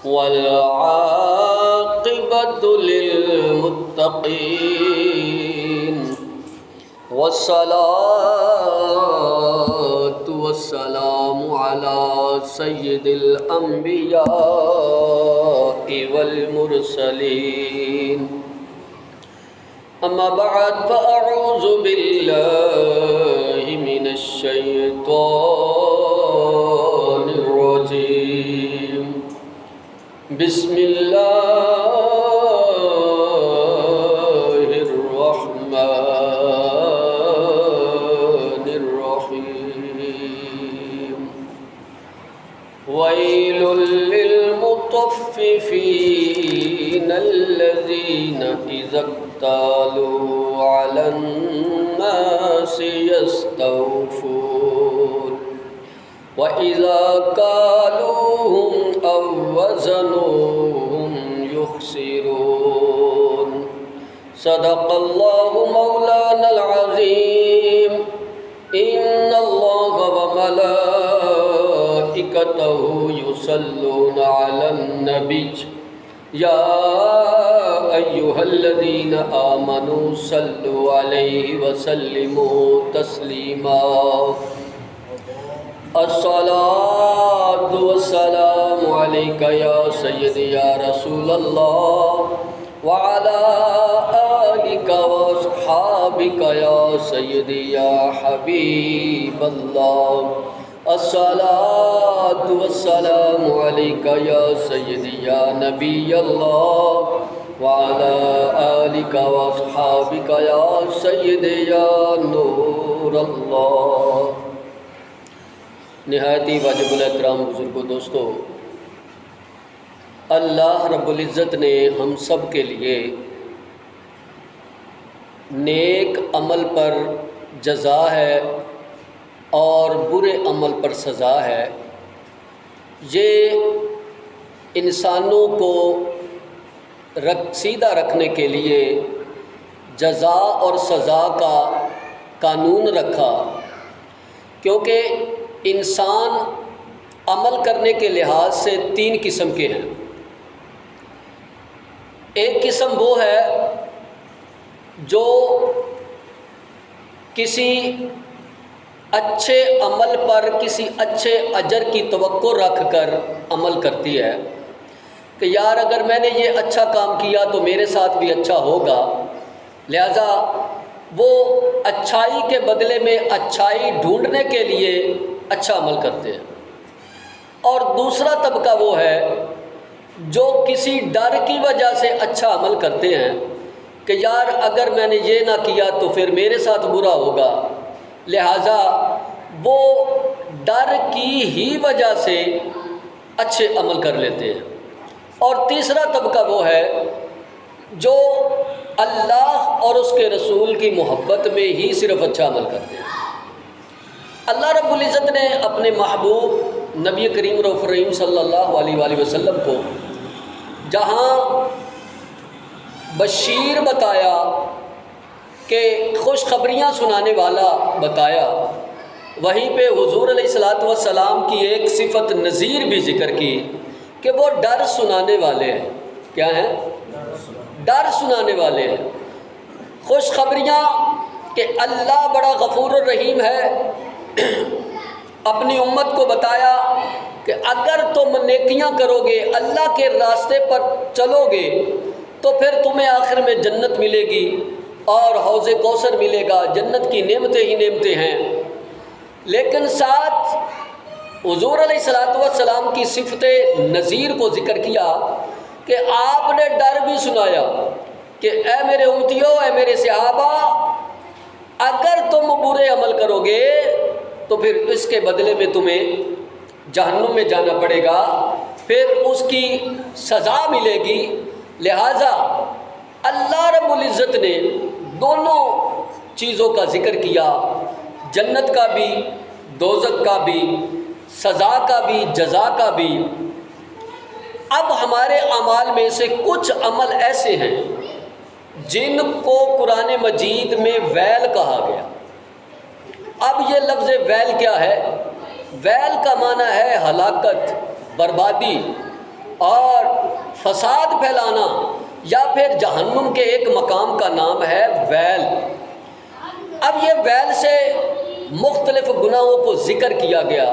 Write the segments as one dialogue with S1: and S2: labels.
S1: والعاقبة للمتقين والصلاة والسلام على سيد الأنبياء والمرسلين أما بعد فأعوذ بالله من الشيطان الرجيم بسم الله الرحمن الرحيم ويل للمطففين الذين إذا اكتالوا على الناس يستوفون وإذا كالوهم أو وزنوهم يخسرون صدق الله مولانا العظيم إن الله وملائكته يصلون على النبي يا أيها الذين آمنوا صلوا عليه وسلموا تسليما الصلاة والسلام عليك يا سيدي يا رسول الله وعلى آلك وأصحابك يا سيدي يا حبيب الله الصلاة والسلام عليك يا سيدي يا نبي الله وعلى آلك وأصحابك يا سيدي يا نور الله۔ نہایتی واجب الاحترام بزرگوں، دوستو، اللہ رب العزت نے ہم سب کے لیے نیک عمل پر جزا ہے اور برے عمل پر سزا ہے۔ یہ انسانوں کو سیدھا رکھنے کے لیے جزا اور سزا کا قانون رکھا، کیونکہ انسان عمل کرنے کے لحاظ سے 3 قسم کے ہیں۔ ایک قسم وہ ہے جو کسی اچھے عمل پر کسی اچھے اجر کی توقع رکھ کر عمل کرتی ہے کہ یار اگر میں نے یہ اچھا کام کیا تو میرے ساتھ بھی اچھا ہوگا، لہذا وہ اچھائی کے بدلے میں اچھائی ڈھونڈنے کے لیے اچھا عمل کرتے ہیں۔ اور دوسرا طبقہ وہ ہے جو کسی ڈر کی وجہ سے اچھا عمل کرتے ہیں کہ یار اگر میں نے یہ نہ کیا تو پھر میرے ساتھ برا ہوگا، لہٰذا وہ ڈر کی ہی وجہ سے اچھے عمل کر لیتے ہیں۔ اور تیسرا طبقہ وہ ہے جو اللہ اور اس کے رسول کی محبت میں ہی صرف اچھا عمل کرتے ہیں۔ اللہ رب العزت نے اپنے محبوب نبی کریم رؤوف رحیم صلی اللہ علیہ وآلہ وسلم کو جہاں بشیر بتایا کہ خوشخبریاں سنانے والا بتایا، وہیں پہ حضور علیہ السلام کی ایک صفت نذیر بھی ذکر کی کہ وہ ڈر سنانے والے ہیں۔ کیا ہیں؟ ڈر سنانے والے ہیں۔ خوشخبریاں کہ اللہ بڑا غفور الرحیم ہے، اپنی امت کو بتایا کہ اگر تم نیکیاں کرو گے، اللہ کے راستے پر چلو گے تو پھر تمہیں آخر میں جنت ملے گی اور حوض کوثر ملے گا، جنت کی نعمتیں ہی نعمتیں ہیں۔ لیکن ساتھ حضور علیہ السلام کی صفت نذیر کو ذکر کیا کہ آپ نے ڈر بھی سنایا کہ اے میرے امتیوں، اے میرے صحابہ، اگر تم برے عمل کرو گے تو پھر اس کے بدلے میں تمہیں جہنم میں جانا پڑے گا، پھر اس کی سزا ملے گی۔ لہٰذا اللہ رب العزت نے دونوں چیزوں کا ذکر کیا، جنت کا بھی، دوزخ کا بھی، سزا کا بھی، جزا کا بھی۔ اب ہمارے اعمال میں سے کچھ عمل ایسے ہیں جن کو قرآن مجید میں ویل کہا گیا۔ اب یہ لفظ ویل کیا ہے؟ ویل کا معنی ہے ہلاکت، بربادی۔ اور فساد پھیلانا، یا پھر جہنم کے ایک مقام کا نام ہے ویل۔ اب یہ ویل سے مختلف گناہوں کو ذکر کیا گیا،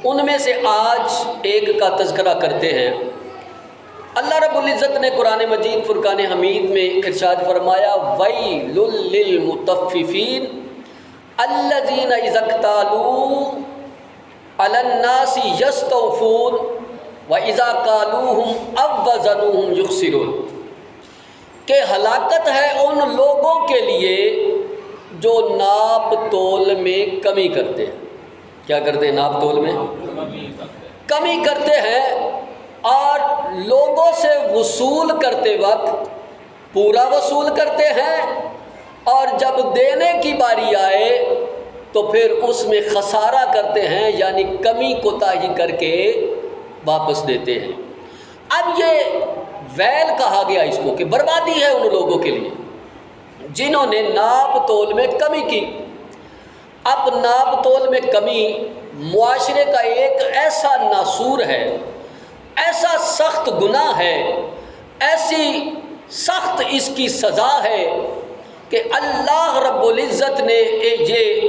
S1: ان میں سے آج ایک کا تذکرہ کرتے ہیں۔ اللہ رب العزت نے قرآن مجید فرقان حمید میں ارشاد فرمایا، وَيْلٌ لِّلْمُطَفِّفِينَ الَّذِينَ إِذَا اكْتَالُوا عَلَى النَّاسِ يَسْتَوْفُونَ وَإِذَا كَالُوهُمْ أَوْ وَّزَنُوهُمْ يُخْسِرُونَ، کہ ہلاکت ہے ان لوگوں کے لیے جو ناپ تول میں کمی کرتے ہیں۔ کیا کرتے ہیں؟ ناپ تول میں کمی کرتے ہیں، اور لوگوں سے وصول کرتے وقت پورا وصول کرتے ہیں، اور جب دینے کی باری آئے تو پھر اس میں خسارہ کرتے ہیں، یعنی کمی کوتاہی کر کے واپس دیتے ہیں۔ اب یہ ویل کہا گیا اس کو کہ بربادی ہے ان لوگوں کے لیے جنہوں نے ناپ تول میں کمی کی۔ اب ناپ تول میں کمی معاشرے کا ایک ایسا ناسور ہے، ایسا سخت گناہ ہے، ایسی سخت اس کی سزا ہے کہ اللہ رب العزت نے یہ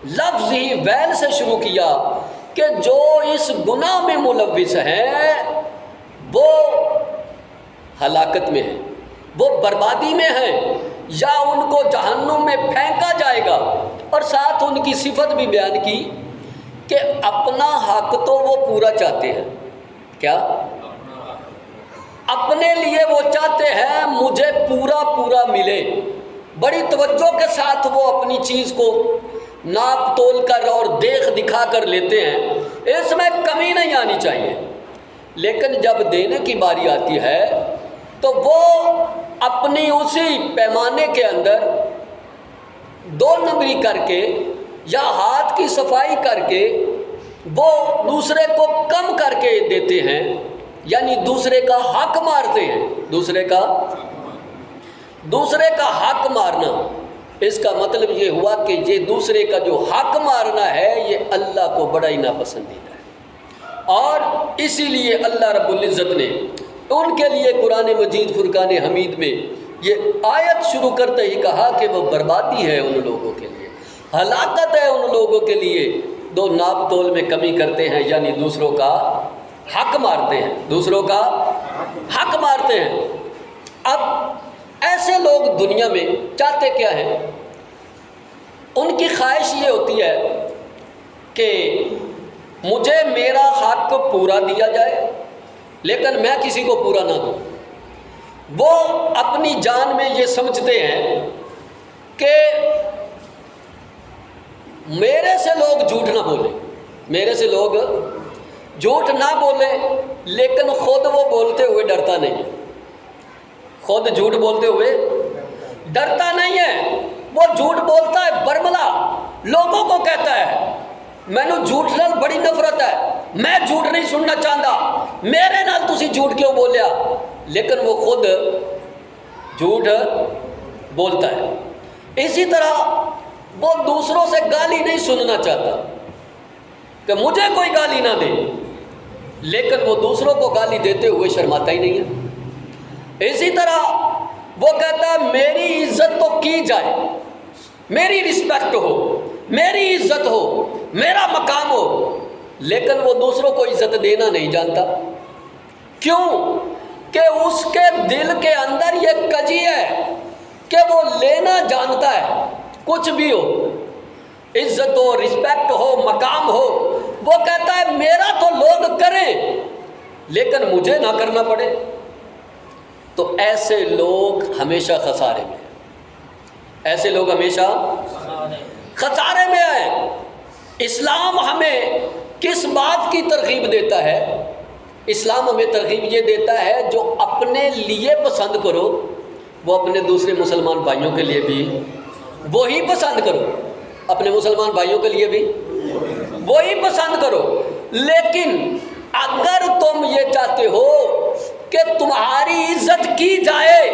S1: لفظ ہی ویل سے شروع کیا کہ جو اس گناہ میں ملوث ہیں وہ ہلاکت میں ہیں، وہ بربادی میں ہیں، یا ان کو جہنم میں پھینکا جائے گا۔ اور ساتھ ان کی صفت بھی بیان کی کہ اپنا حق تو وہ پورا چاہتے ہیں۔ کیا؟ اپنے لیے وہ چاہتے ہیں مجھے پورا پورا ملے، بڑی توجہ کے ساتھ وہ اپنی چیز کو ناپ تول کر اور دیکھ دکھا کر لیتے ہیں، اس میں کمی نہیں آنی چاہیے۔ لیکن جب دینے کی باری آتی ہے تو وہ اپنی اسی پیمانے کے اندر دو نمبری کر کے یا ہاتھ کی صفائی کر کے وہ دوسرے کو کم کر کے دیتے ہیں، یعنی دوسرے کا حق مارتے ہیں۔ دوسرے کا حق مارنا، اس کا مطلب یہ ہوا کہ یہ دوسرے کا جو حق مارنا ہے یہ اللہ کو بڑا ہی ناپسندیدہ ہے، اور اسی لیے اللہ رب العزت نے ان کے لیے قرآن مجید فرقان حمید میں یہ آیت شروع کرتے ہی کہا کہ وہ بربادی ہے ان لوگوں کے لیے، ہلاکت ہے ان لوگوں کے لیے جو ناپ تول میں کمی کرتے ہیں، یعنی دوسروں کا حق مارتے ہیں، دوسروں کا حق مارتے ہیں۔ اب ایسے لوگ دنیا میں چاہتے کیا ہیں؟ ان کی خواہش یہ ہوتی ہے کہ مجھے میرا حق پورا دیا جائے لیکن میں کسی کو پورا نہ دوں۔ وہ اپنی جان میں یہ سمجھتے ہیں کہ میرے سے لوگ جھوٹ نہ بولیں، میرے سے لوگ جھوٹ نہ بولیں، لیکن خود وہ بولتے ہوئے ڈرتا نہیں ہے، خود جھوٹ بولتے ہوئے ڈرتا نہیں ہے۔ وہ جھوٹ بولتا ہے برملا، لوگوں کو کہتا ہے میں نے جھوٹ نال بڑی نفرت ہے، میں جھوٹ نہیں سننا چاہتا، میرے نال تسی جھوٹ کیوں بولیا، لیکن وہ خود جھوٹ بولتا ہے۔ اسی طرح وہ دوسروں سے گالی نہیں سننا چاہتا کہ مجھے کوئی گالی نہ دے، لیکن وہ دوسروں کو گالی دیتے ہوئے شرماتا ہی نہیں ہے۔ اسی طرح وہ کہتا ہے میری عزت تو کی جائے، میری رسپیکٹ ہو، میری عزت ہو، میرا مقام ہو، لیکن وہ دوسروں کو عزت دینا نہیں جانتا۔ کیوں؟ کہ اس کے دل کے اندر یہ کجی ہے کہ وہ لینا جانتا ہے، کچھ بھی ہو، عزت ہو، رسپیکٹ ہو، مقام ہو، وہ کہتا ہے میرا تو لوگ کریں لیکن مجھے نہ کرنا پڑے۔ تو ایسے لوگ ہمیشہ خسارے میں ہیں، ایسے لوگ ہمیشہ خسارے میں ہیں۔ اسلام ہمیں کس بات کی ترغیب دیتا ہے؟ اسلام ہمیں ترغیب یہ دیتا ہے جو اپنے لیے پسند کرو وہ اپنے دوسرے مسلمان بھائیوں کے لیے بھی وہی پسند کرو، اپنے مسلمان بھائیوں کے لیے بھی وہی پسند کرو۔ لیکن اگر تم یہ چاہتے ہو کہ تمہاری عزت کی جائے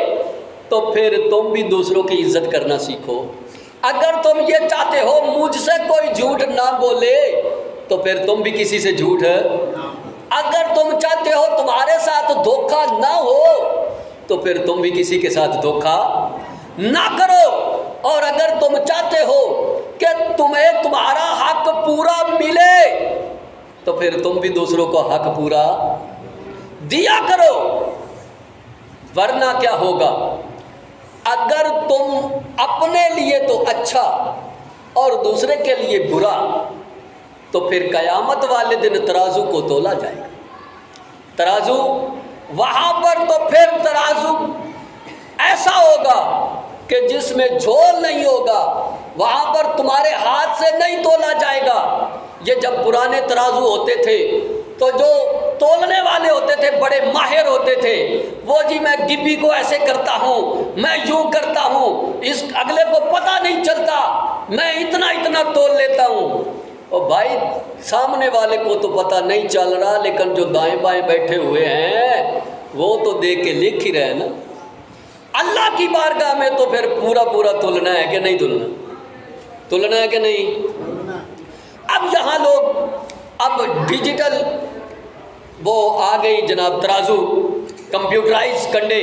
S1: تو پھر تم بھی دوسروں کی عزت کرنا سیکھو۔ اگر تم یہ چاہتے ہو مجھ سے کوئی جھوٹ نہ بولے تو پھر تم بھی کسی سے جھوٹ اگر تم چاہتے ہو تمہارے ساتھ دھوکہ نہ ہو تو پھر تم بھی کسی کے ساتھ دھوکہ نہ کرو، اور اگر تم چاہتے ہو کہ تمہیں تمہارا حق پورا ملے تو پھر تم بھی دوسروں کو حق پورا دیا کرو، ورنہ کیا ہوگا؟ اگر تم اپنے لیے تو اچھا اور دوسرے کے لیے برا تو پھر قیامت والے دن ترازو کو تولا جائے گا، ترازو وہاں پر تو پھر ترازو ایسا ہوگا کہ جس میں جھول نہیں ہوگا، وہاں پر تمہارے ہاتھ سے نہیں تولا جائے گا۔ یہ جب پرانے ترازو ہوتے تھے تو جو تولنے والے ہوتے تھے بڑے ماہر ہوتے تھے، وہ جی میں گبی کو ایسے کرتا ہوں، میں یوں کرتا ہوں، اس اگلے کو پتہ نہیں چلتا، میں اتنا اتنا تول لیتا ہوں۔ اور بھائی سامنے والے کو تو پتہ نہیں چل رہا، لیکن جو دائیں بائیں بیٹھے ہوئے ہیں وہ تو دیکھ کے لکھ ہی رہے نا۔ اللہ کی بارگاہ میں تو پھر پورا پورا تلنا ہے کہ نہیں تلنا؟ تلنا ہے کہ نہیں؟ اب یہاں لوگ اب ڈیجیٹل وہ آ گئی جناب، ترازو کمپیوٹرائز کنڈے،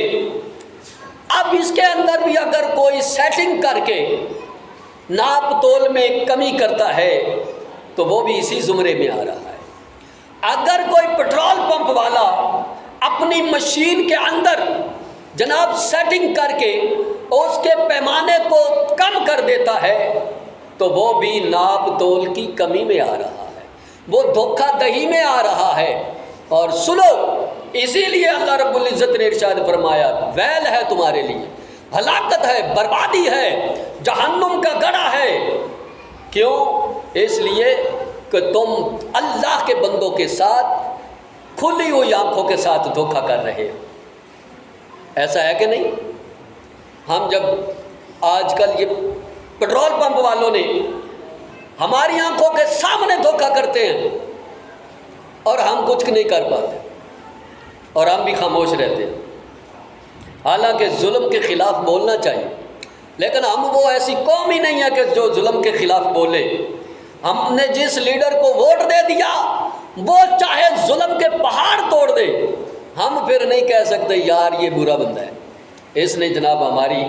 S1: اب اس کے اندر بھی اگر کوئی سیٹنگ کر کے ناپ تول میں کمی کرتا ہے تو وہ بھی اسی زمرے میں آ رہا ہے۔ اگر کوئی پٹرول پمپ والا اپنی مشین کے اندر جناب سیٹنگ کر کے اس کے پیمانے کو کم کر دیتا ہے تو وہ بھی ناپ تول کی کمی میں آ رہا ہے، وہ دھوکہ دہی میں آ رہا ہے۔ اور سنو، اسی لیے اللہ رب العزت نے ارشاد فرمایا ویل ہے تمہارے لیے، ہلاکت ہے، بربادی ہے، جہنم کا گڑھا ہے۔ کیوں؟ اس لیے کہ تم اللہ کے بندوں کے ساتھ کھلی ہوئی آنکھوں کے ساتھ دھوکہ کر رہے ہو۔ ایسا ہے کہ نہیں؟ ہم جب آج کل یہ پٹرول پمپ والوں نے ہماری آنکھوں کے سامنے دھوکہ کرتے ہیں اور ہم کچھ نہیں کر پاتے اور ہم بھی خاموش رہتے ہیں، حالانکہ ظلم کے خلاف بولنا چاہیے، لیکن ہم وہ ایسی قوم ہی نہیں ہے کہ جو ظلم کے خلاف بولے۔ ہم نے جس لیڈر کو ووٹ دے دیا وہ چاہے ظلم کے پہاڑ توڑ دے، ہم پھر نہیں کہہ سکتے یار یہ برا بندہ ہے، اس نے جناب ہماری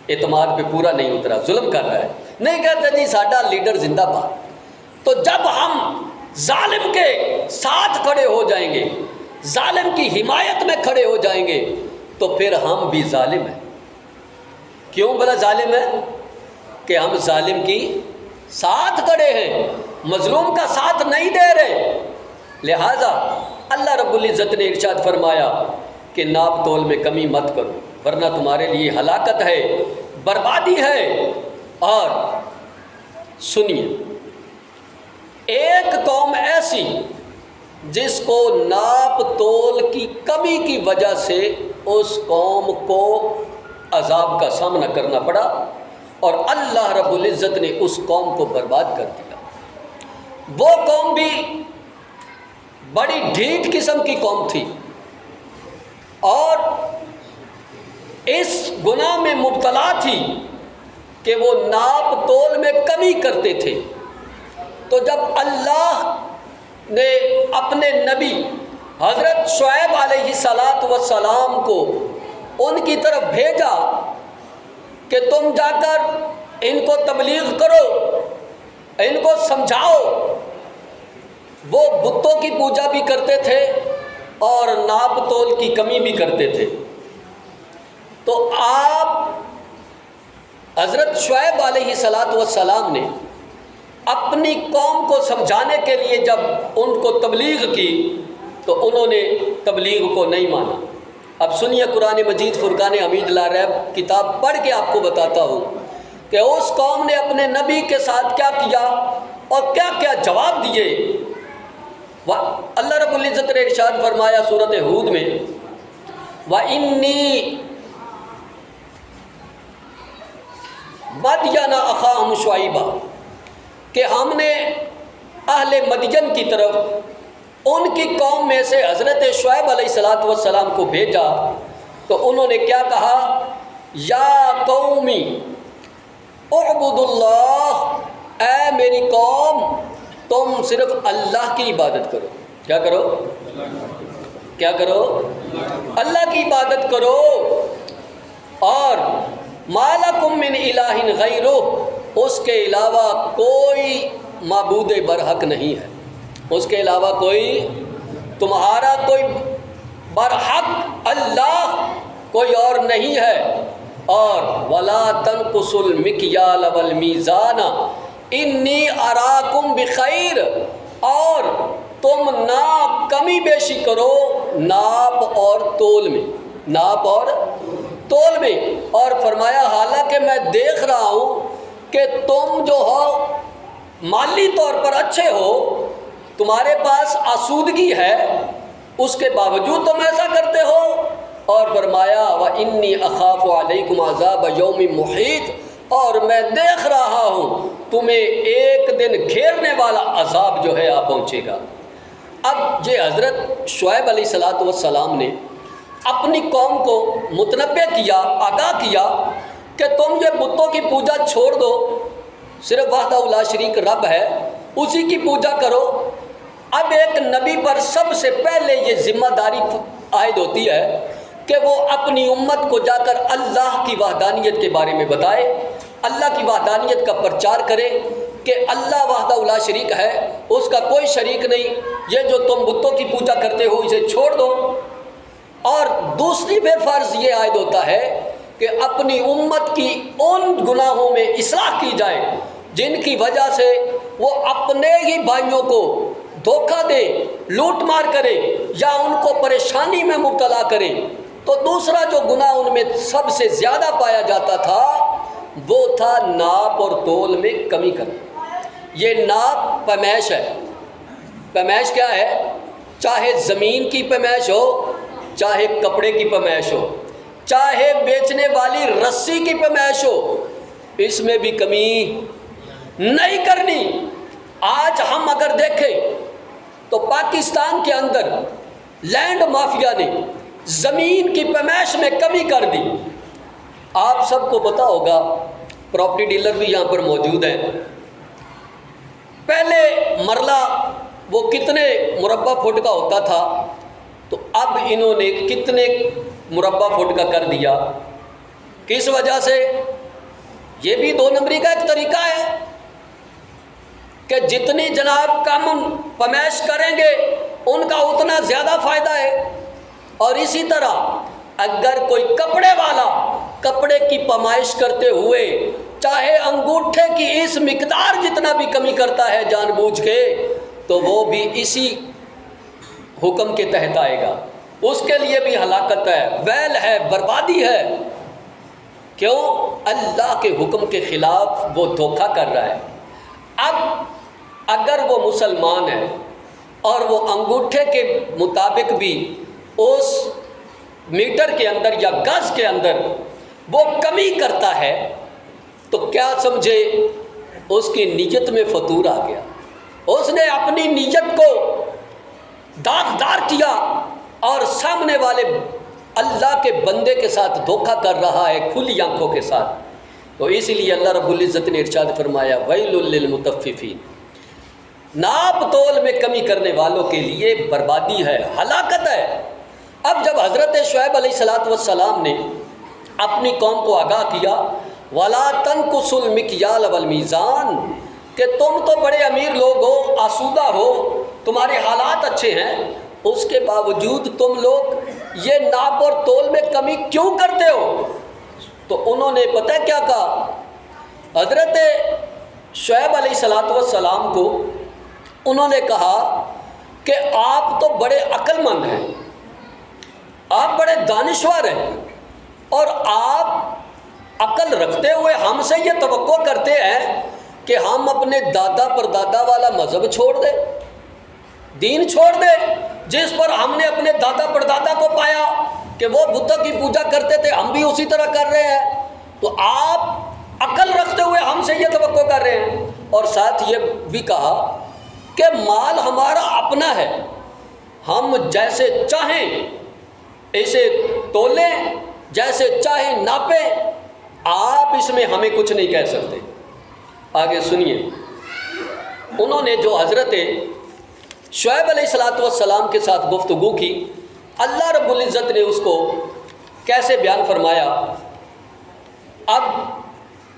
S1: اعتماد پہ پورا نہیں اترا، ظلم کر رہا ہے، نہیں کہتے جی ساڈا لیڈر زندہ باد۔ تو جب ہم ظالم کے ساتھ کھڑے ہو جائیں گے، ظالم کی حمایت میں کھڑے ہو جائیں گے تو پھر ہم بھی ظالم ہیں۔ کیوں بلا ظالم ہے؟ کہ ہم ظالم کی ساتھ کھڑے ہیں، مظلوم کا ساتھ نہیں دے رہے۔ لہذا اللہ رب العزت نے ارشاد فرمایا کہ ناپ تول میں کمی مت کرو ورنہ تمہارے لیے ہلاکت ہے، بربادی ہے۔ اور سنیے، ایک قوم ایسی جس کو ناپ تول کی کمی کی وجہ سے اس قوم کو عذاب کا سامنا کرنا پڑا اور اللہ رب العزت نے اس قوم کو برباد کر دیا۔ وہ قوم بھی بڑی ڈھیٹ قسم کی قوم تھی اور اس گناہ میں مبتلا تھی کہ وہ ناپ تول میں کمی کرتے تھے۔ تو جب اللہ نے اپنے نبی حضرت شعیب علیہ السلام کو ان کی طرف بھیجا کہ تم جا کر ان کو تبلیغ کرو، ان کو سمجھاؤ۔ وہ بتوں کی پوجا بھی کرتے تھے اور ناپ تول کی کمی بھی کرتے تھے۔ تو آپ حضرت شعیب علیہ السلام نے اپنی قوم کو سمجھانے کے لیے جب ان کو تبلیغ کی تو انہوں نے تبلیغ کو نہیں مانا۔ اب سنیے قرآن مجید فرقان حمید لا ریب کتاب پڑھ کے آپ کو بتاتا ہوں کہ اس قوم نے اپنے نبی کے ساتھ کیا کیا اور کیا کیا جواب دیے۔ اللہ رب العزت نے ارشاد فرمایا سورۃ ہود میں وَإِنِّي مَدْيَنَ أَخَاهُمْ شُعَيْبًا کہ ہم نے اہل مدین کی طرف ان کی قوم میں سے حضرت شعیب علیہ السلام کو بھیجا تو انہوں نے کیا کہا، یا قومی اعبدوا اللہ، اے میری قوم تم صرف اللہ کی عبادت کرو۔ کیا کرو؟ کیا کرو؟ اللہ کی عبادت کرو. اور ما لکم من الہ غیرہ، اس کے علاوہ کوئی معبود برحق نہیں ہے. اس کے علاوہ کوئی تمہارا کوئی برحق اللہ کوئی اور نہیں ہے. اور ولا تنقصوا المکیال والمیزان انی اراکم بخیر، اور تم نہ کمی بیشی کرو ناپ اور تول میں، ناپ اور تول میں. اور فرمایا حالانکہ میں دیکھ رہا ہوں کہ تم جو ہو مالی طور پر اچھے ہو، تمہارے پاس آسودگی ہے، اس کے باوجود تم ایسا کرتے ہو. اور فرمایا وَإِنِّي أَخَافُ عَلَيْكُمْ عَذَابَ يَوْمٍ مُحِيطٍ، اور میں دیکھ رہا ہوں تمہیں ایک دن گھیرنے والا عذاب جو ہے آ پہنچے گا. اب یہ حضرت شعیب علیہ السلام نے اپنی قوم کو متنبہ کیا، آگاہ کیا کہ تم یہ بتوں کی پوجا چھوڑ دو، صرف وحدہ لا شریک رب ہے، اسی کی پوجا کرو. اب ایک نبی پر سب سے پہلے یہ ذمہ داری عائد ہوتی ہے کہ وہ اپنی امت کو جا کر اللہ کی وحدانیت کے بارے میں بتائے، اللہ کی وحدانیت کا پرچار کرے کہ اللہ وحدہ لا شریک ہے، اس کا کوئی شریک نہیں، یہ جو تم بتوں کی پوجا کرتے ہو اسے چھوڑ دو. اور دوسری پہ فرض یہ عائد ہوتا ہے کہ اپنی امت کی ان گناہوں میں اصلاح کی جائے جن کی وجہ سے وہ اپنے ہی بھائیوں کو دھوکہ دے، لوٹ مار کرے یا ان کو پریشانی میں مبتلا کرے. تو دوسرا جو گناہ ان میں سب سے زیادہ پایا جاتا تھا وہ تھا ناپ اور تول میں کمی کرنا. یہ ناپ پیمائش ہے. پیمائش کیا ہے؟ چاہے زمین کی پیمائش ہو، چاہے کپڑے کی پیمائش ہو، چاہے بیچنے والی رسی کی پیمائش ہو، اس میں بھی کمی نہیں کرنی. آج ہم اگر دیکھیں تو پاکستان کے اندر لینڈ مافیا نے زمین کی پیمائش میں کمی کر دی. آپ سب کو پتہ ہوگا، پراپرٹی ڈیلر بھی یہاں پر موجود ہیں، پہلے مرلہ وہ کتنے مربع فٹ کا ہوتا تھا، تو اب انہوں نے کتنے مربع فٹ کا کر دیا. کس وجہ سے؟ یہ بھی دو نمبری کا ایک طریقہ ہے کہ جتنی جناب کم پیمائش کریں گے ان کا اتنا زیادہ فائدہ ہے. اور اسی طرح اگر کوئی کپڑے والا کپڑے کی پیمائش کرتے ہوئے چاہے انگوٹھے کی اس مقدار جتنا بھی کمی کرتا ہے جان بوجھ کے، تو وہ بھی اسی حکم کے تحت آئے گا. اس کے لیے بھی ہلاکت ہے، ویل ہے، بربادی ہے. کیوں؟ اللہ کے حکم کے خلاف وہ دھوکہ کر رہا ہے. اب اگر وہ مسلمان ہے اور وہ انگوٹھے کے مطابق بھی اس میٹر کے اندر یا گز کے اندر وہ کمی کرتا ہے، تو کیا سمجھے اس کی نیت میں فطور آ گیا. اس نے اپنی نیت کو داغدار کیا اور سامنے والے اللہ کے بندے کے ساتھ دھوکہ کر رہا ہے کھلی آنکھوں کے ساتھ. تو اسی لیے اللہ رب العزت نے ارشاد فرمایا ویل للمطففین، ناپ تول میں کمی کرنے والوں کے لیے بربادی ہے، ہلاکت ہے. اب جب حضرت شعیب علیہ السلام نے اپنی قوم کو آگاہ کیا وَلَا تَنْقُصُوا الْمِكْيَالَ وَالْمِيزَانَ، کہ تم تو بڑے امیر لوگ ہو، آسودہ ہو، تمہارے حالات اچھے ہیں، اس کے باوجود تم لوگ یہ ناپ اور تول میں کمی کیوں کرتے ہو؟ تو انہوں نے پتہ کیا کہا؟ حضرت شعیب علیہ السلام کو انہوں نے کہا کہ آپ تو بڑے عقل مند ہیں، آپ بڑے دانشور ہیں، اور آپ عقل رکھتے ہوئے ہم سے یہ توقع کرتے ہیں کہ ہم اپنے دادا پر دادا والا مذہب چھوڑ دیں، دین چھوڑ دیں جس پر ہم نے اپنے دادا پر دادا کو پایا کہ وہ بتوں کی پوجا کرتے تھے، ہم بھی اسی طرح کر رہے ہیں. تو آپ عقل رکھتے ہوئے ہم سے یہ توقع کر رہے ہیں. اور ساتھ یہ بھی کہا کہ مال ہمارا اپنا ہے، ہم جیسے چاہیں اسے تولیں، جیسے چاہیں ناپیں، آپ اس میں ہمیں کچھ نہیں کہہ سکتے. آگے سنیے، انہوں نے جو حضرت شعیب علیہ السلام کے ساتھ گفتگو کی، اللہ رب العزت نے اس کو کیسے بیان فرمایا۔ اب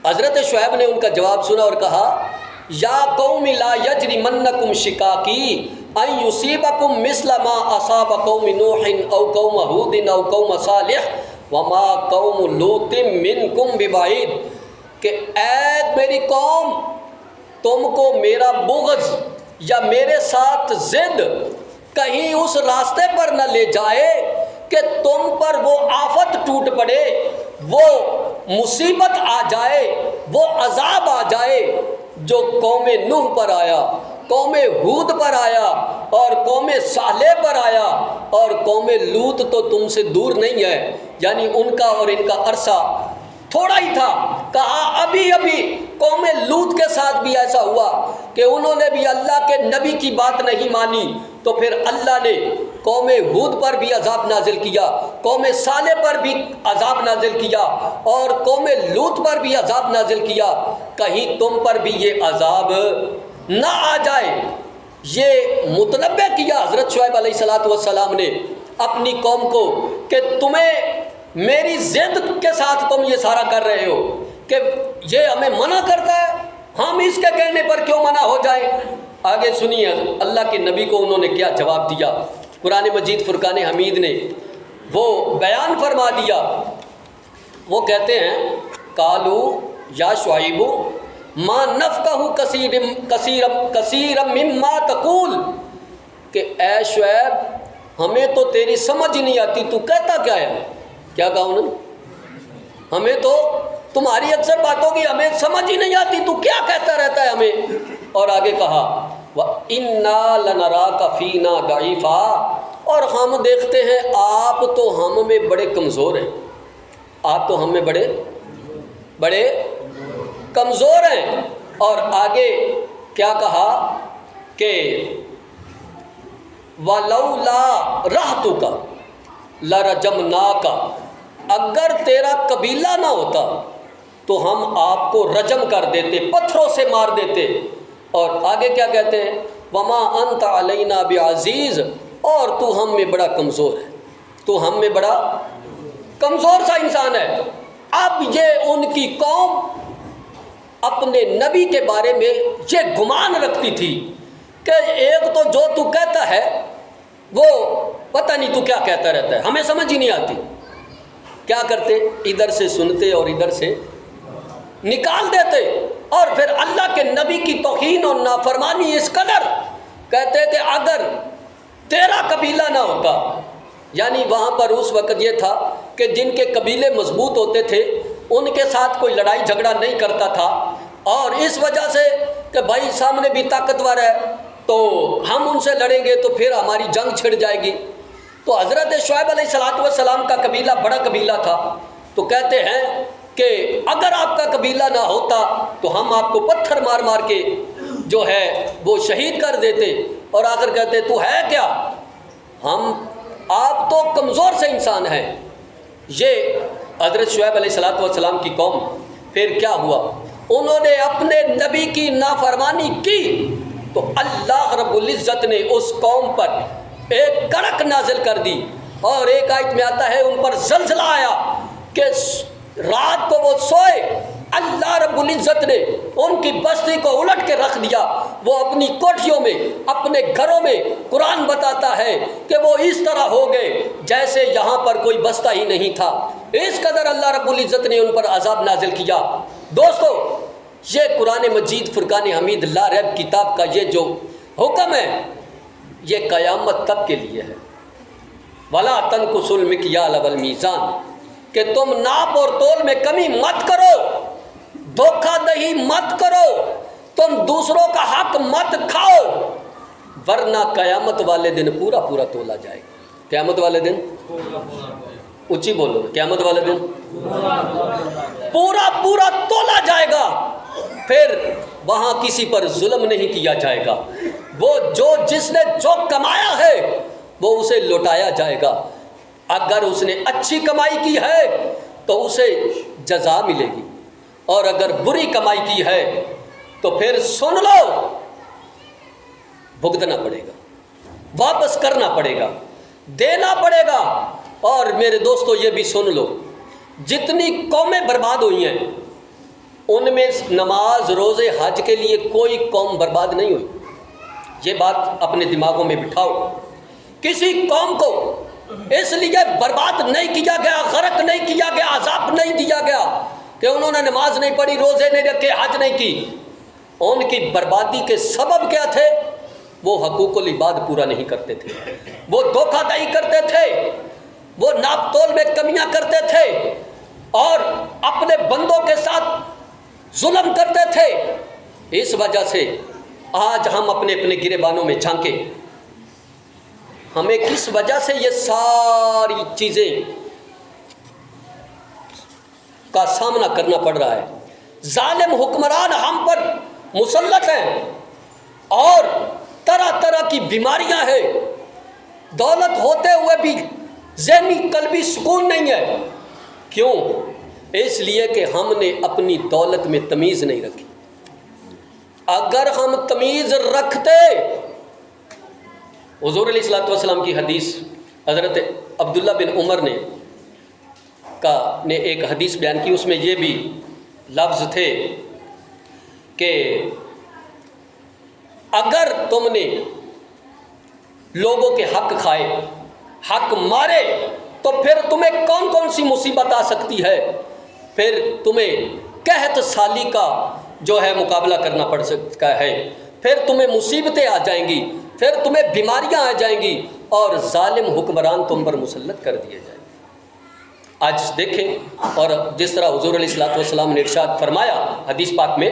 S1: حضرت شعیب نے ان کا جواب سنا اور کہا یا قوم لا یجرمنکم شقاقی ان یصیبکم مثل ما اصاب قوم نوح او قوم ہود او قوم صالح وما قوم لوط منکم ببعید، کہ اے میری قوم، تم کو میرا بغض یا میرے ساتھ ضد کہیں اس راستے پر نہ لے جائے کہ تم پر وہ آفت ٹوٹ پڑے، وہ مصیبت آ جائے، وہ عذاب آ جائے جو قوم نوح پر آیا، قوم ہود پر آیا اور قوم صالح پر آیا، اور قوم لوط تو تم سے دور نہیں ہے، یعنی ان کا اور ان کا عرصہ تھوڑا ہی تھا۔ کہا ابھی ابھی قوم لوط کے ساتھ بھی ایسا ہوا کہ انہوں نے بھی اللہ کے نبی کی بات نہیں مانی، تو پھر اللہ نے قوم ہود پر بھی عذاب نازل کیا، قوم صالح پر بھی عذاب نازل کیا، اور قوم لوط پر بھی عذاب نازل کیا، کہیں تم پر بھی یہ عذاب نہ آ جائے۔ یہ متنبہ کیا حضرت شعیب علیہ السلام نے اپنی قوم کو کہ تمہیں میری ضد کے ساتھ تم یہ سارا کر رہے ہو کہ یہ ہمیں منع کرتا ہے، ہم اس کے کہنے پر کیوں منع ہو جائیں۔ آگے سنیے اللہ کے نبی کو انہوں نے کیا جواب دیا۔ قرآن مجید فرقان حمید نے وہ بیان فرما دیا۔ وہ کہتے ہیں قالو یا شعیب ما نفقہ کثیرا مما تقول، کہ اے شعیب ہمیں تو تیری سمجھ ہی نہیں آتی، تو کہتا کیا ہے۔ کیا کہا انہوں نے؟ ہمیں تو تمہاری اکثر باتوں کی ہمیں سمجھ ہی نہیں آتی، تو کیا کہتا رہتا ہے ہمیں۔ اور آگے کہا وَإِنَّا لَنَرَاكَ فِينَا ضَعِيفًا، اور ہم دیکھتے ہیں آپ تو ہم میں بڑے کمزور ہیں، آپ تو ہم میں بڑے کمزور ہیں۔ اور آگے کیا کہا کہ وَلَوْلَا رَحْتُكَ لَرَجَمْنَاكَ، اگر تیرا قبیلہ نہ ہوتا تو ہم آپ کو رجم کر دیتے، پتھروں سے مار دیتے۔ اور آگے کیا کہتے ہیں وما انت علینا بعزیز، اور تو ہم میں بڑا کمزور ہے، تو ہم میں بڑا کمزور سا انسان ہے۔ اب یہ ان کی قوم اپنے نبی کے بارے میں یہ گمان رکھتی تھی کہ ایک تو جو تو کہتا ہے وہ پتہ نہیں تو کیا کہتا رہتا ہے، ہمیں سمجھ ہی نہیں آتی۔ کیا کرتے؟ ادھر سے سنتے اور ادھر سے نکال دیتے، اور پھر اللہ کے نبی کی توہین اور نافرمانی اس قدر کہتے کہ اگر تیرا قبیلہ نہ ہوتا، یعنی وہاں پر اس وقت یہ تھا کہ جن کے قبیلے مضبوط ہوتے تھے ان کے ساتھ کوئی لڑائی جھگڑا نہیں کرتا تھا، اور اس وجہ سے کہ بھائی سامنے بھی طاقتور ہے تو ہم ان سے لڑیں گے تو پھر ہماری جنگ چھڑ جائے گی۔ تو حضرت شعیب علیہ السلام کا قبیلہ بڑا قبیلہ تھا، تو کہتے ہیں کہ اگر آپ کا قبیلہ نہ ہوتا تو ہم آپ کو پتھر مار مار کے جو ہے وہ شہید کر دیتے۔ اور آخر کہتے تو ہے کیا، آپ تو کمزور سے انسان ہیں۔ یہ حضرت شعیب علیہ السلام کی قوم، پھر کیا ہوا، انہوں نے اپنے نبی کی نافرمانی کی تو اللہ رب العزت نے اس قوم پر ایک کڑک نازل کر دی، اور ایک آیت میں آتا ہے ان پر زلزلہ آیا کہ رات کو وہ سوئے، اللہ رب العزت نے ان کی بستی کو الٹ کے رکھ دیا۔ وہ اپنی کوٹھیوں میں، اپنے گھروں میں، قرآن بتاتا ہے کہ وہ اس طرح ہو گئے جیسے یہاں پر کوئی بستہ ہی نہیں تھا، اس قدر اللہ رب العزت نے ان پر عذاب نازل کیا۔ دوستو، یہ قرآن مجید فرقان حمید لا ریب کتاب کا یہ جو حکم ہے یہ قیامت تک کے لیے ہے۔ وَلَا تَنْقُصُوا الْمِكْيَالَ وَالْمِيزَانَ، کہ تم ناپ اور تول میں کمی مت کرو، دھوکہ دہی مت کرو، تم دوسروں کا حق مت کھاؤ، ورنہ قیامت والے دن پورا پورا تولا جائے گا۔ قیامت والے دن اونچی بولو، قیامت والے دن پورا پورا تولا جائے گا، پھر وہاں کسی پر ظلم نہیں کیا جائے گا، وہ جس نے جو کمایا ہے وہ اسے لوٹایا جائے گا۔ اگر اس نے اچھی کمائی کی ہے تو اسے جزا ملے گی، اور اگر بری کمائی کی ہے تو پھر سن لو بھگتنا پڑے گا۔ واپس کرنا پڑے گا، دینا پڑے گا۔ اور میرے دوستو یہ بھی سن لو، جتنی قومیں برباد ہوئی ہیں ان میں نماز روزے حج کے لیے کوئی قوم برباد نہیں ہوئی۔ یہ بات اپنے دماغوں میں بٹھاؤ۔ کسی قوم کو اس لیے برباد نہیں کیا گیا، غرق نہیں کیا گیا، عذاب نہیں دیا گیا کہ انہوں نے نماز نہیں پڑھی، روزے نہیں رکھے، حج نہیں کی۔ ان کی بربادی کے سبب کیا تھے؟ وہ حقوق العباد پورا نہیں کرتے تھے، وہ دھوکہ دہی کرتے تھے، وہ ناپ تول میں کمیاں کرتے تھے، اور اپنے بندوں کے ساتھ ظلم کرتے تھے۔ اس وجہ سے آج ہم اپنے اپنے گریبانوں میں جھانکیں، ہمیں کس وجہ سے یہ ساری چیزیں کا سامنا کرنا پڑ رہا ہے؟ ظالم حکمران ہم پر مسلط ہیں، اور طرح طرح کی بیماریاں ہیں، دولت ہوتے ہوئے بھی ذہنی قلبی سکون نہیں ہے۔ کیوں؟ اس لیے کہ ہم نے اپنی دولت میں تمیز نہیں رکھی۔ اگر ہم تمیز رکھتے، حضور علیہ الصلوۃ والسلام کی حدیث، حضرت عبداللہ بن عمر نے ایک حدیث بیان کی، اس میں یہ بھی لفظ تھے کہ اگر تم نے لوگوں کے حق کھائے، حق مارے، تو پھر تمہیں کون کون سی مصیبت آ سکتی ہے؟ پھر تمہیں قحط سالی کا جو ہے مقابلہ کرنا پڑ سکتا ہے، پھر تمہیں مصیبتیں آ جائیں گی، پھر تمہیں بیماریاں آ جائیں گی، اور ظالم حکمران تم پر مسلط کر دیے جائیں گے۔ آج دیکھیں، اور جس طرح حضور علیہ الصلوۃ والسلام نے ارشاد فرمایا حدیث پاک میں،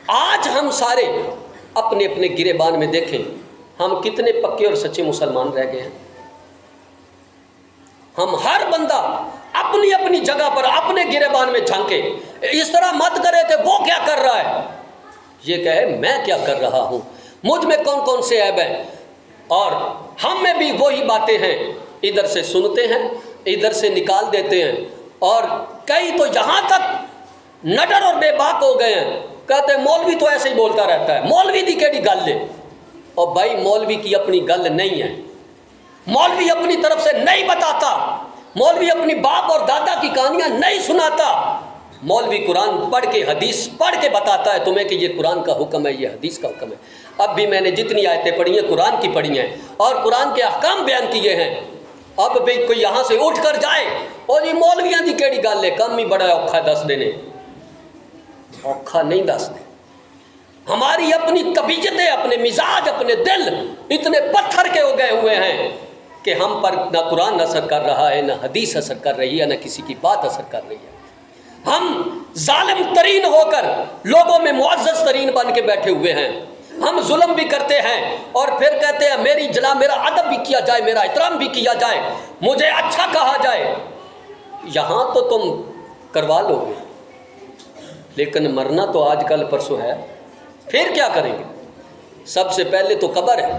S1: آج ہم سارے اپنے اپنے گریبان میں دیکھیں ہم کتنے پکے اور سچے مسلمان رہ گئے ہیں۔ ہم ہر بندہ اپنی اپنی جگہ پر اپنے گریبان میں جھانکے، اس طرح مت کرے کہ وہ کیا کر رہا ہے، یہ کہے میں کیا کر رہا ہوں، مجھ میں کون کون سے عیب ہیں۔ اور ہم میں بھی وہی باتیں ہیں، ادھر سے سنتے ہیں، ادھر سے نکال دیتے ہیں، اور کئی تو یہاں تک نڈر اور بے باک ہو گئے ہیں، کہتے ہیں مولوی تو ایسے ہی بولتا رہتا ہے، مولوی دی کیڑی گل ہے۔ اور بھائی مولوی کی اپنی گل نہیں ہے، مولوی اپنی طرف سے نہیں بتاتا، مولوی اپنی باپ اور دادا کی کہانیاں نہیں سناتا، مولوی قرآن پڑھ کے حدیث پڑھ کے بتاتا ہے تمہیں کہ یہ قرآن کا حکم ہے، یہ حدیث کا حکم ہے۔ اب بھی میں نے جتنی آیتیں پڑھی ہیں قرآن کی پڑھی ہیں، اور قرآن کے احکام بیان کیے ہیں۔ اب بھی کوئی یہاں سے اٹھ کر جائے اور یہ مولویاں دی کیڑی گل ہے، کم ہی بڑا اوکھا دس دینے، اوکھا نہیں دس دے۔ ہماری اپنی طبیعتیں، اپنے مزاج، اپنے دل اتنے پتھر کے ہو گئے ہوئے ہیں کہ ہم پر نہ قرآن اثر کر رہا ہے، نہ حدیث اثر کر رہی ہے، نہ کسی کی بات اثر کر رہی ہے۔ ہم ظالم ترین ہو کر لوگوں میں معزز ترین بن کے بیٹھے ہوئے ہیں۔ ہم ظلم بھی کرتے ہیں اور پھر کہتے ہیں میری جناب میرا ادب بھی کیا جائے، میرا احترام بھی کیا جائے، مجھے اچھا کہا جائے۔ یہاں تو تم کروا لو گے، لیکن مرنا تو آج کل پرسوں ہے، پھر کیا کریں گے؟ سب سے پہلے تو قبر ہے،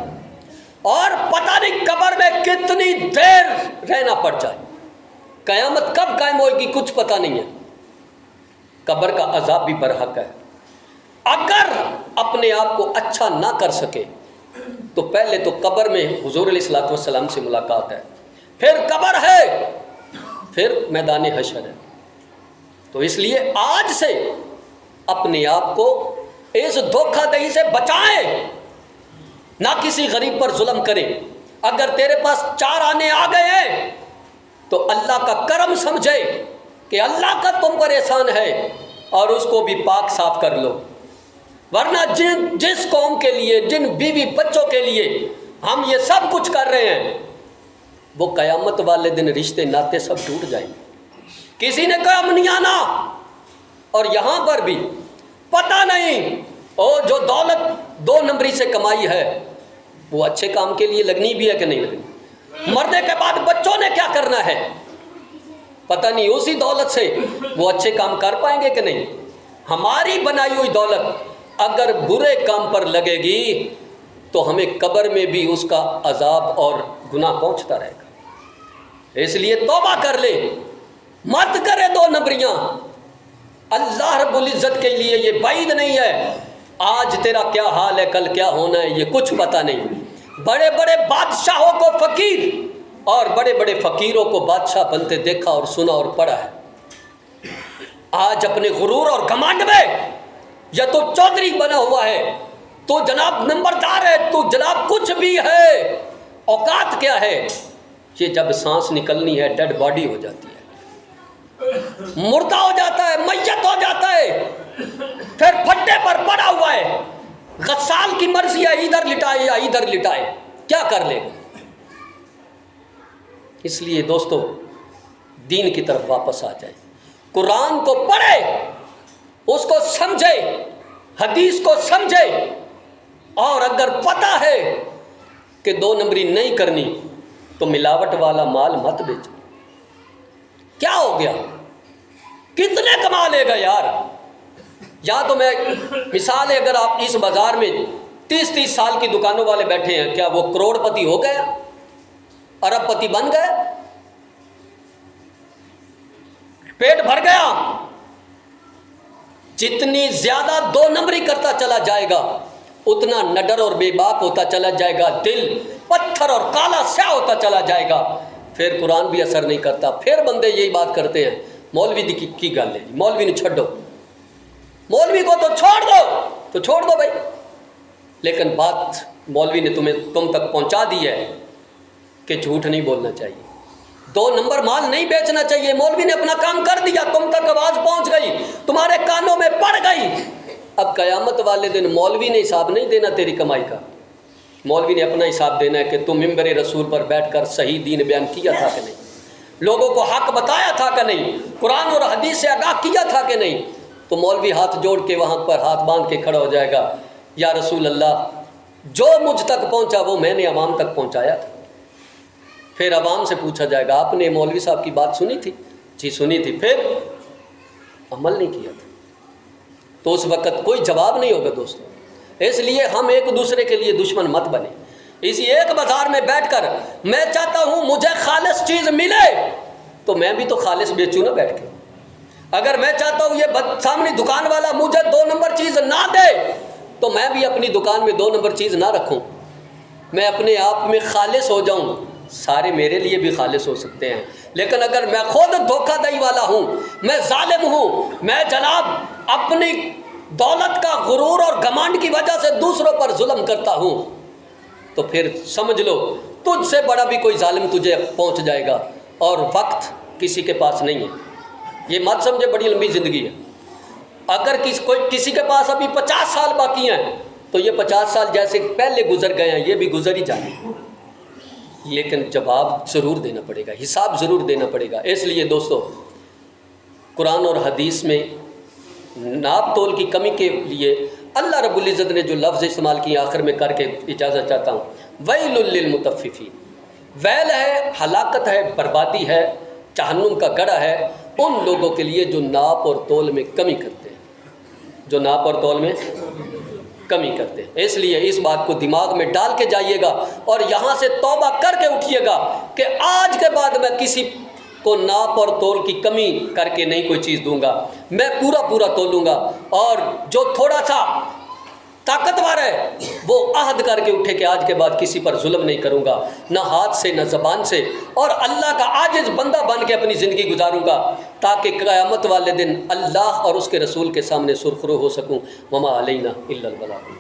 S1: اور پتہ نہیں قبر میں کتنی دیر رہنا پڑ جائے، قیامت کب قائم ہوئے گی کچھ پتہ نہیں ہے۔ قبر کا عذاب بھی برحق ہے۔ اگر اپنے آپ کو اچھا نہ کر سکے تو پہلے تو قبر میں حضور علیہ الصلوۃ والسلام سے ملاقات ہے، پھر قبر ہے، پھر میدان حشر ہے۔ تو اس لیے آج سے اپنے آپ کو اس دھوکہ دہی سے بچائیں، نہ کسی غریب پر ظلم کریں۔ اگر تیرے پاس 4 آنے آ گئے ہیں تو اللہ کا کرم سمجھے کہ اللہ کا تم پر احسان ہے، اور اس کو بھی پاک صاف کر لو۔ ورنہ جس قوم کے لیے، جن بیوی بچوں کے لیے ہم یہ سب کچھ کر رہے ہیں، وہ قیامت والے دن رشتے ناطے سب ٹوٹ جائیں گے۔ کسی نے کہا ہم نہیں آنا، اور یہاں پر بھی پتہ نہیں اور جو دولت 2 نمبری سے کمائی ہے وہ اچھے کام کے لیے لگنی بھی ہے کہ نہیں لگنی، مرنے کے بعد بچوں نے کیا کرنا ہے پتہ نہیں، اسی دولت سے وہ اچھے کام کر پائیں گے کہ نہیں۔ ہماری بنائی ہوئی دولت اگر برے کام پر لگے گی تو ہمیں قبر میں بھی اس کا عذاب اور گناہ پہنچتا رہے گا۔ اس لیے توبہ کر لے، مت کرے 2 نمبریاں۔ اللہ رب العزت کے لیے یہ بعید نہیں ہے، آج تیرا کیا حال ہے، کل کیا ہونا ہے، یہ کچھ پتہ نہیں۔ بڑے بڑے بادشاہوں کو فقیر اور بڑے بڑے فقیروں کو بادشاہ بنتے دیکھا اور سنا اور پڑھا ہے۔ آج اپنے غرور اور گھمنڈ میں یا تو چودھری بنا ہوا ہے، تو جناب نمبردار ہے، تو جناب کچھ بھی ہے، اوقات کیا ہے؟ یہ جب سانس نکلنی ہے ڈیڈ باڈی ہو جاتی ہے، مردہ ہو جاتا ہے، میت ہو جاتا ہے، پھر پھٹے پر پڑا ہوا ہے، غسال کی مرضی ہے ادھر لٹائے یا ادھر لٹائے، کیا کر لے گا؟ اس لیے دوستو دین کی طرف واپس آ جائیں، قرآن کو پڑھے، اس کو سمجھے، حدیث کو سمجھے، اور اگر پتہ ہے کہ 2 نمبری نہیں کرنی تو ملاوٹ والا مال مت بیچو۔ کیا ہو گیا؟ کتنے کما لے گا یار؟ یا تو میں مثال ہے، اگر آپ اس بازار میں 30 سال کی دکانوں والے بیٹھے ہیں، کیا وہ کروڑ پتی ہو گئے، ارب پتی بن گئے، پیٹ بھر گیا؟ جتنی زیادہ 2 نمبری کرتا چلا جائے گا اتنا نڈر اور بے باک ہوتا چلا جائے گا، دل پتھر اور کالا سیاہ ہوتا چلا جائے گا، پھر قرآن بھی اثر نہیں کرتا۔ پھر بندے یہی بات کرتے ہیں مولوی کی گل ہے، مولوی نے چھڈو، مولوی کو تو چھوڑ دو بھائی، لیکن بات مولوی نے تم تک پہنچا دی ہے کہ جھوٹ نہیں بولنا چاہیے، 2 نمبر مال نہیں بیچنا چاہیے، مولوی نے اپنا کام کر دیا، تم تک آواز پہنچ گئی، تمہارے کانوں میں پڑ گئی۔ اب قیامت والے دن مولوی نے حساب نہیں دینا تیری کمائی کا، مولوی نے اپنا حساب دینا ہے کہ تم ممبر رسول پر بیٹھ کر صحیح دین بیان کیا تھا کہ نہیں، لوگوں کو حق بتایا تھا کہ نہیں، قرآن اور حدیث سے آگاہ کیا تھا کہ نہیں۔ تو مولوی ہاتھ جوڑ کے وہاں پر ہاتھ باندھ کے کھڑا ہو جائے گا، یا رسول اللہ جو مجھ تک پہنچا وہ میں نے عوام تک پہنچایا تھا۔ پھر عوام سے پوچھا جائے گا آپ نے مولوی صاحب کی بات سنی تھی؟ جی سنی تھی، پھر عمل نہیں کیا تھا، تو اس وقت کوئی جواب نہیں ہوگا دوستوں۔ اس لیے ہم ایک دوسرے کے لیے دشمن مت بنے۔ اسی ایک بازار میں بیٹھ کر میں چاہتا ہوں مجھے خالص چیز ملے تو میں بھی تو خالص بیچوں نا بیٹھ کے، اگر میں چاہتا ہوں یہ سامنے دکان والا مجھے 2 نمبر چیز نہ دے تو میں بھی اپنی دکان میں 2 نمبر چیز نہ رکھوں، میں اپنے آپ میں خالص ہو جاؤں، سارے میرے لیے بھی خالص ہو سکتے ہیں۔ لیکن اگر میں خود دھوکہ دہی والا ہوں، میں ظالم ہوں، میں جناب اپنی دولت کا غرور اور گھمنڈ کی وجہ سے دوسروں پر ظلم کرتا ہوں، تو پھر سمجھ لو تجھ سے بڑا بھی کوئی ظالم تجھے پہنچ جائے گا، اور وقت کسی کے پاس نہیں ہے۔ یہ مت سمجھے بڑی لمبی زندگی ہے، اگر کسی کے پاس ابھی 50 سال باقی ہیں تو یہ 50 سال جیسے پہلے گزر گئے ہیں یہ بھی گزر ہی جائیں، لیکن جواب ضرور دینا پڑے گا، حساب ضرور دینا پڑے گا۔ اس لیے دوستو قرآن اور حدیث میں ناپ تول کی کمی کے لیے اللہ رب العزت نے جو لفظ استعمال کیے آخر میں کر کے اجازت چاہتا ہوں، ویل للمطففین، ویل ہے، ہلاکت ہے، بربادی ہے، جہنم کا گڑھا ہے ان لوگوں کے لیے جو ناپ اور تول میں کمی کرتے ہیں، جو ناپ اور تول میں کمی کرتے ہیں۔ اس لیے اس بات کو دماغ میں ڈال کے جائیے گا اور یہاں سے توبہ کر کے اٹھیے گا کہ آج کے بعد میں کسی کو ناپ اور تول کی کمی کر کے نہیں کوئی چیز دوں گا، میں پورا تولوں گا، اور جو تھوڑا سا طاقتور ہے وہ عہد کر کے اٹھے کہ آج کے بعد کسی پر ظلم نہیں کروں گا، نہ ہاتھ سے نہ زبان سے، اور اللہ کا عاجز بندہ بن کے اپنی زندگی گزاروں گا تاکہ قیامت والے دن اللہ اور اس کے رسول کے سامنے سرخرو ہو سکوں۔ وما علینا الا البلاغ۔